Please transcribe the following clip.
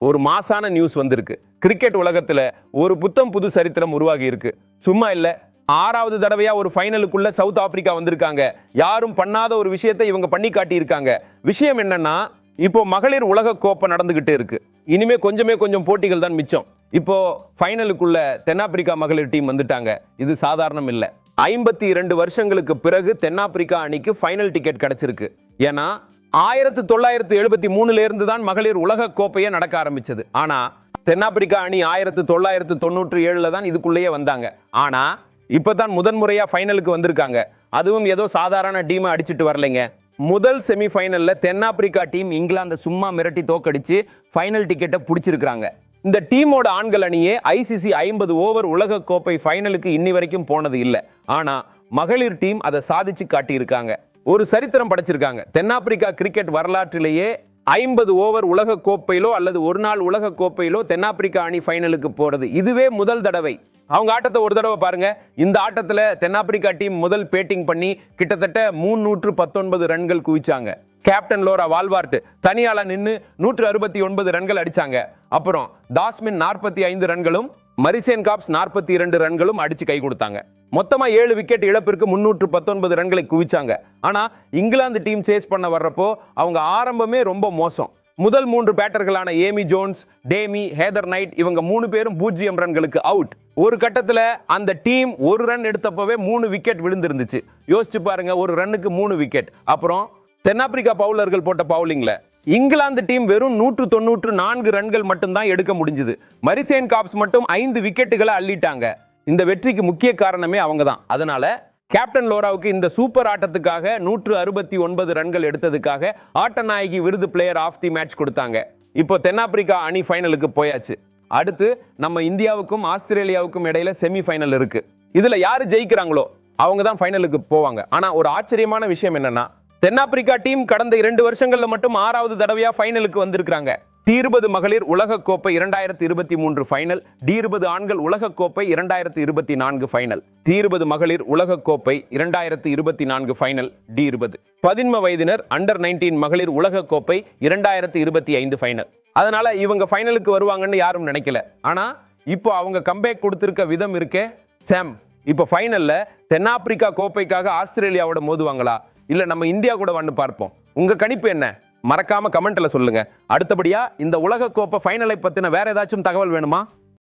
ஒரு மாசான நியூஸ் வந்திருக்கு. கிரிக்கெட் உலகத்துல ஒரு புத்தம் புது சரித்திரம் உருவாகி இருக்கு. சும்மா இல்ல, 6வது தடவையா ஒரு ஃபைனலுக்குள்ள சவுத் ஆப்பிரிக்கா வந்திருக்காங்க. யாரும் பண்ணாத ஒரு விஷயத்தை இவங்க பண்ணி காட்டி இருக்காங்க. விஷயம் என்னன்னா, இப்போ மகளிர் உலக கோப்பை நடந்துகிட்டு இருக்கு. இனிமே கொஞ்சம் போட்டிகள் தான் மிச்சம். இப்போ ஃபைனலுக்குள்ள தென்னாப்பிரிக்கா மகளிர் டீம் வந்துட்டாங்க. இது சாதாரணம் இல்ல. 52 வருஷங்களுக்கு பிறகு தென்னாப்பிரிக்கா அணிக்கு ஃபைனல் டிக்கெட் கிடைச்சிருக்கு. ஏன்னா 1973 இருந்து தான் மகளிர் உலக கோப்பையே நடக்க ஆரம்பிச்சது. ஆனா தென்னாப்பிரிக்கா அணி 1997 தான் இதுக்குள்ளேயே வந்தாங்க. ஆனா இப்பதான் முதன்முறையா ஃபைனலுக்கு வந்திருக்காங்க. அதுவும் ஏதோ சாதாரண டீமை அடிச்சிட்டு வரலைங்க. முதல் செமிஃபைனல்ல தென்னாப்பிரிக்கா டீம் இங்கிலாந்தை சும்மா மிரட்டி தோக்கடிச்சு ஃபைனல் டிக்கெட்டை பிடிச்சிருக்காங்க. இந்த டீமோட ஆண்கள் அணியே ஐசிசி 50 ஓவர் உலக கோப்பை ஃபைனலுக்கு இன்னி வரைக்கும் போனது இல்லை. ஆனா மகளிர் டீம் அதை சாதிச்சு காட்டியிருக்காங்க. ஒரு சரித்திரம் படைச்சிருக்காங்க. தென்னாப்பிரிக்கா கிரிக்கெட் வரலாற்றிலேயே 50 ஓவர் உலக கோப்பையிலோ அல்லது ஒரு நாள் உலக கோப்பையிலோ தென்னாப்பிரிக்கா அணி ஃபைனலுக்கு போறது இதுவே முதல் தடவை. அவங்க ஆட்டத்தை ஒரு தடவை பாருங்க. இந்த ஆட்டத்துல தென்னாப்பிரிக்கா டீம் முதல் பேட்டிங் பண்ணி கிட்டத்தட்ட 319 ரன்கள் குவிச்சாங்க. கேப்டன் லோரா வால்வார்ட் தனியால நின்று 169 ரன்கள் அடிச்சாங்க. அப்புறம் தாஸ்மின் 45 ரன்களும் மரிசேன் காப்ஸ் 42 ரன்களும் அடிச்சு கை கொடுத்தாங்க. மொத்தமா 7 விக்கெட் இழப்பிற்கு 319 ரன்களை குவிச்சாங்க. ஆனா இங்கிலாந்து டீம் சேஸ் பண்ண வர்றப்போ அவங்க ஆரம்பமே ரொம்ப மோசம். முதல் 3 பேட்டர்களான ஏமி ஜோன்ஸ், டேமி, ஹேதர் நைட் இவங்க 3 பேரும் 0 ரன்களுக்கு அவுட். ஒரு கட்டத்துல அந்த டீம் ஒரு ரன் எடுத்தப்பவே 3 விக்கெட் விழுந்திருந்துச்சு. யோசிச்சு பாருங்க, ஒரு ரன்னுக்கு 3 விக்கெட். அப்புறம் தென்னாப்பிரிக்கா பவுலர்கள் போட்ட பவுலிங்ல இங்கிலாந்து டீம் வெறும் 194 ரன்கள் மட்டும்தான் எடுக்க முடிஞ்சது. மரிசேன் காப்ஸ் மட்டும் 5 விக்கெட்டுகளை அள்ளிட்டாங்க. இந்த வெற்றிக்கு முக்கிய காரணமே அவங்க தான். அதனால கேப்டன் லோராவுக்கு இந்த சூப்பர் ஆட்டத்துக்காக 169 ரன்கள் எடுத்ததுக்காக ஆட்ட நாயகி விருது பிளேயர் ஆஃப் தி மேட்ச் கொடுத்தாங்க. இப்போ தென்னாப்பிரிக்கா அணி ஃபைனலுக்கு போயாச்சு. அடுத்து நம்ம இந்தியாவுக்கும் ஆஸ்திரேலியாவுக்கும் இடையில செமி ஃபைனல் இருக்கு. இதுல யாரு ஜெயிக்கிறாங்களோ அவங்க தான் ஃபைனலுக்கு போவாங்க. ஆனா ஒரு ஆச்சரியமான விஷயம் என்னன்னா, தென்னாப்பிரிக்கா டீம் கடந்த 2 வருஷங்கள்ல மட்டும் 6வது தடவையா ஃபைனலுக்கு வந்திருக்காங்க. T20 மகளிர் உலக கோப்பை 2023 ஃபைனல், D20 ஆண்கள் உலக கோப்பை 2024 ஃபைனல், T20 மகளிர் உலக கோப்பை 2024 ஃபைனல், D20 பதின்ம வயதினர் அண்டர் 19 மகளிர் உலக கோப்பை 2025 ஃபைனல். அதனால இவங்க ஃபைனலுக்கு வருவாங்கன்னு யாரும் நினைக்கல. ஆனா இப்போ அவங்க கம்பேக் கொடுத்திருக்க விதம் இருக்கே சாம். இப்போ ஃபைனல்ல தென்னாப்பிரிக்கா கோப்பைக்காக ஆஸ்திரேலியாவோட மோதுவாங்களா இல்ல நம்ம இந்தியா கூட வந்து பார்ப்போம். உங்க கணிப்பு என்ன? மறக்காம கமெண்ட்ல சொல்லுங்க. அடுத்தபடியா இந்த உலக கோப்பை ஃபைனலை பத்தின வேற ஏதாச்சும் தகவல் வேணுமா?